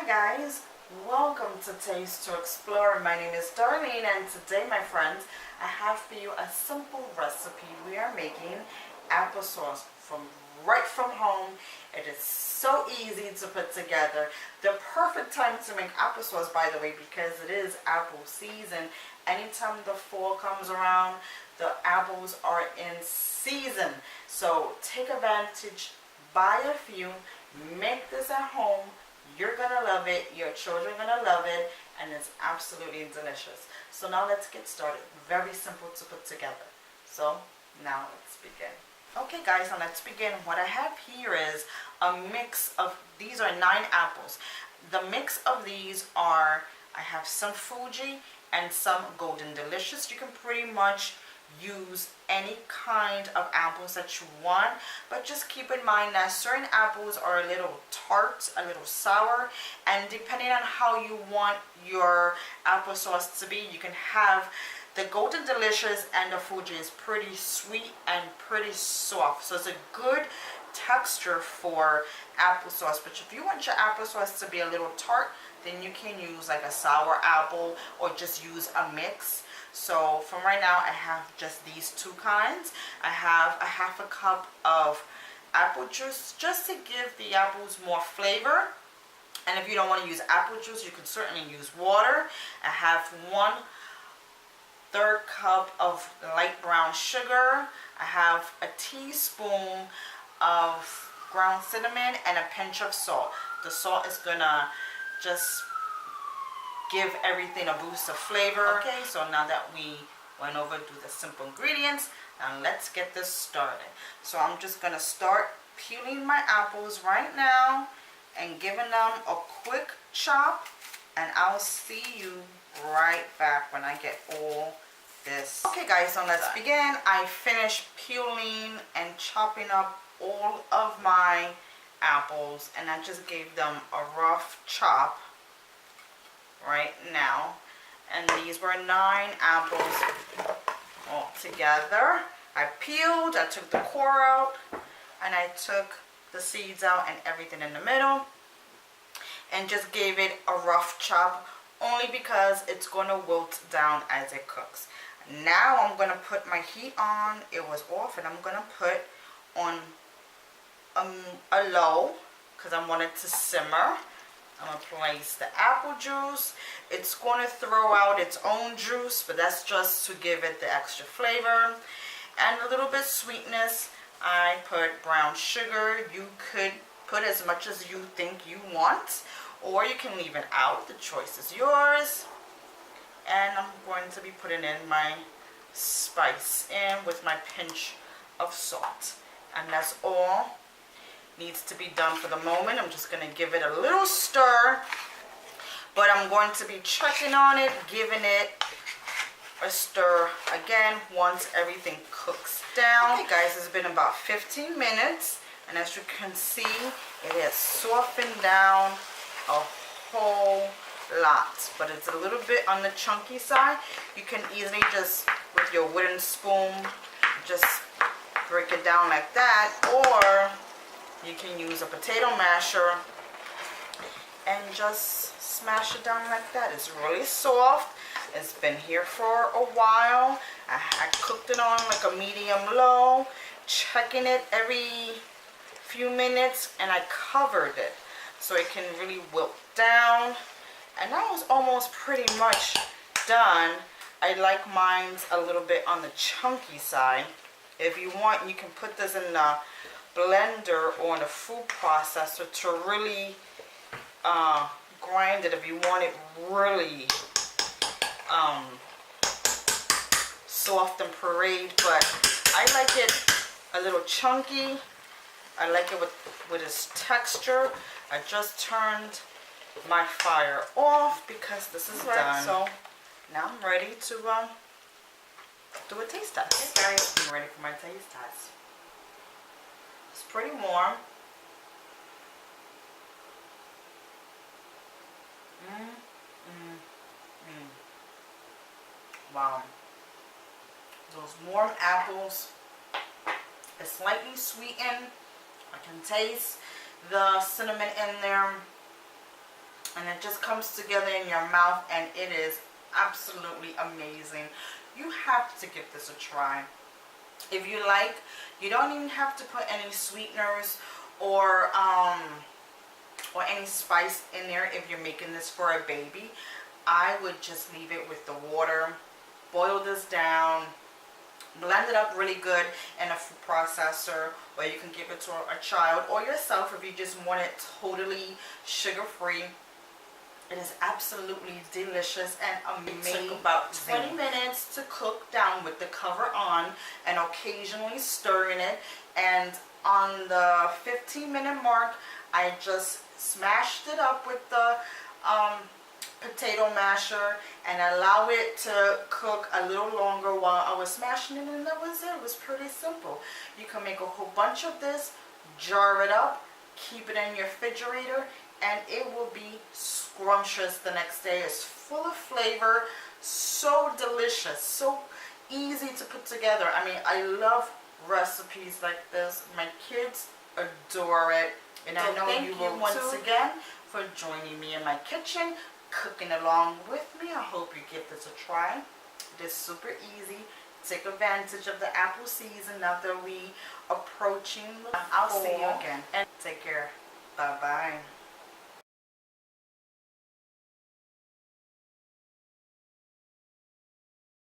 guys, welcome to Taste to Explore. My name is Darlene, and today, my friends, I have for you a simple recipe. We are making applesauce right from home. It is so easy to put together. The perfect time to make applesauce, by the way, because it is apple season. Anytime the fall comes around, the apples are in season. So take advantage, buy a few, make this at home. You're gonna love it, your children are gonna love it, and it's absolutely delicious. So now let's get started. Very simple to put together. So now let's begin. Okay guys, now let's begin. What I have here is a mix of, these are 9 apples. The mix of these are, I have some Fuji and some Golden Delicious. You can pretty much use any kind of apples that you want, but just keep in mind that certain apples are a little tart, a little sour, and depending on how you want your applesauce to be, you can have the Golden Delicious, and the Fuji is pretty sweet and pretty soft, so it's a good texture for applesauce. But if you want your applesauce to be a little tart, then you can use like a sour apple or just use a mix. So from right now, I have just these 2 kinds. I have a half a cup of apple juice just to give the apples more flavor. And if you don't want to use apple juice, you can certainly use water. I have 1/3 cup of light brown sugar. I have a teaspoon of ground cinnamon and a pinch of salt. The salt is gonna just give everything a boost of flavor. Okay, so now that we went over through the simple ingredients, now let's get this started. So I'm just gonna start peeling my apples right now and giving them a quick chop, and I'll see you right back when I get all this. Okay guys, so let's begin. I finished peeling and chopping up all of my apples, and I just gave them a rough chop right now, and these were 9 apples all together. I peeled, I took the core out, and I took the seeds out and everything in the middle, and just gave it a rough chop, only because it's going to wilt down as it cooks. Now I'm going to put my heat on. It was off, and I'm going to put on a low because I want it to simmer. I'm going to place the apple juice. It's going to throw out its own juice, but that's just to give it the extra flavor and a little bit sweetness. I put brown sugar. You could put as much as you think you want, or you can leave it out. The choice is yours. And I'm going to be putting in my spice in with my pinch of salt. And that's all needs to be done for the moment. I'm just going to give it a little stir, but I'm going to be checking on it, giving it a stir again once everything cooks down. Okay guys, it's been about 15 minutes, and as you can see, it has softened down a whole lot, but it's a little bit on the chunky side. You can easily just, with your wooden spoon, just break it down like that, or you can use a potato masher and just smash it down like that. It's really soft. It's been here for a while. I cooked it on like a medium-low, checking it every few minutes, and I covered it so it can really wilt down. And that was almost pretty much done. I like mine a little bit on the chunky side. If you want, you can put this in the blender or in a food processor to really grind it if you want it really soft and pureed. But I like it a little chunky. I like it with its texture. I just turned my fire off because this is done. So now I'm ready to do a taste test. Okay guys, I'm ready for my taste test. It's pretty warm. Wow. Those warm apples. It's slightly sweetened. I can taste the cinnamon in there. and it just comes together in your mouth, and it is absolutely amazing. You have to give this a try. If you like, you don't even have to put any sweeteners or any spice in there if you're making this for a baby. I would just leave it with the water, boil this down, blend it up really good in a food processor, or you can give it to a child or yourself if you just want it totally sugar-free. It is absolutely delicious and amazing. It took about 20 minutes to cook down with the cover on and occasionally stirring it. And on the 15-minute mark, I just smashed it up with the potato masher and allow it to cook a little longer while I was smashing it, and that was it. It was pretty simple. You can make a whole bunch of this, jar it up, keep it in your refrigerator, and it will be scrumptious the next day. It's full of flavor, so delicious, so easy to put together. I mean, I love recipes like this. My kids adore it, and I know you will once again for joining me in my kitchen, cooking along with me. I hope you give this a try. It is super easy. Take advantage of the apple season now that we approaching the fall. I'll see you again, and take care. Bye bye.